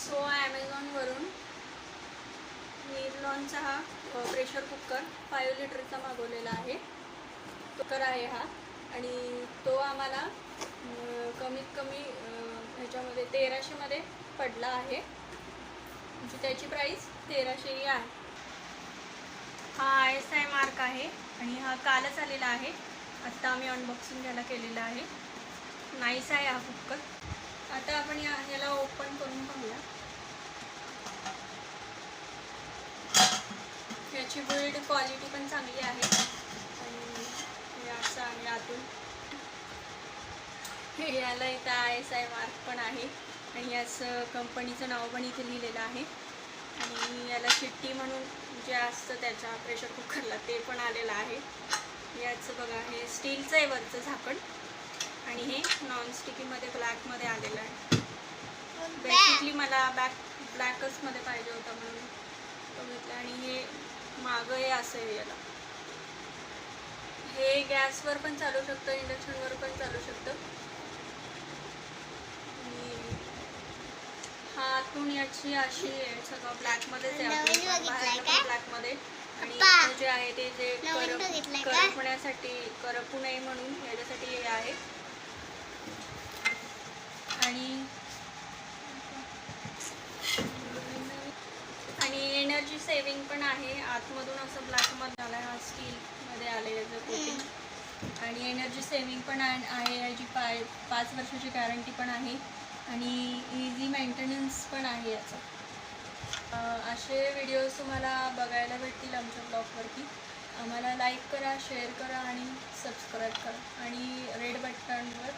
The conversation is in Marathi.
सो ॲमेझॉनवरून निर्लॉनचा हा प्रेशर कुकर 5 लिटरचा मागवलेला आहे. कुकर आहे हा आणि तो आम्हाला कमीत कमी ह्याच्यामध्ये 1300मध्ये पडला आहे. म्हणजे त्याची प्राईस 1300 ही आहे. हा ISI मार्क आहे आणि हा कालच आलेला आहे. आत्ता आम्ही अनबॉक्सिंग त्याला केलेलं आहे. नाईस आहे हा कुकर. आता आपण याला ओपन करून पाहूया. याची बिल्ड क्वालिटी पण चांगली आहे आणि हे असं आहे आतून. याला इथं ISI मार्क पण आहे आणि याचं कंपनीचं नाव पण इथे लिहिलेलं आहे आणि याला शिट्टी म्हणून जे असतं त्याच्या प्रेशर कुकरला ते पण आलेलं आहे. याचं बघा, हे स्टीलचं आहे वरचं झाकण आणि हे नॉनस्टिकीमध्ये ब्लॅकमध्ये आलेलं आहे. बेसिकली मला ब्लॅकच मध्ये पाहिजे होता म्हणून तो घेतला. आणि हे मागं हे असं आहे. याला हे गॅसवर पण चालू शकतं, इंडक्शनवर पण चालू शकतं. आणि हा आतून याची अशी आहे, सगळं ब्लॅकमध्येच आहे, ब्लॅकमध्ये. आणि जे आहे ते जे करपण्यासाठी करपू नये म्हणून याच्यासाठी हे आहे. आणि एनर्जी सेविंग पण आहे. आतमधून असं ब्लॅकमध्ये आला आहे, हा स्टीलमध्ये आलं आहे याचं कोटिंग. आणि एनर्जी सेविंग पण आहे. याची 5 वर्षाची गॅरंटी पण आहे आणि इझी मेंटेनन्स पण आहे याचं. असे व्हिडिओज तुम्हाला बघायला भेटतील आमच्या ब्लॉगवरती. आम्हाला लाईक करा, शेअर करा आणि सबस्क्राईब करा आणि रेड बटनवर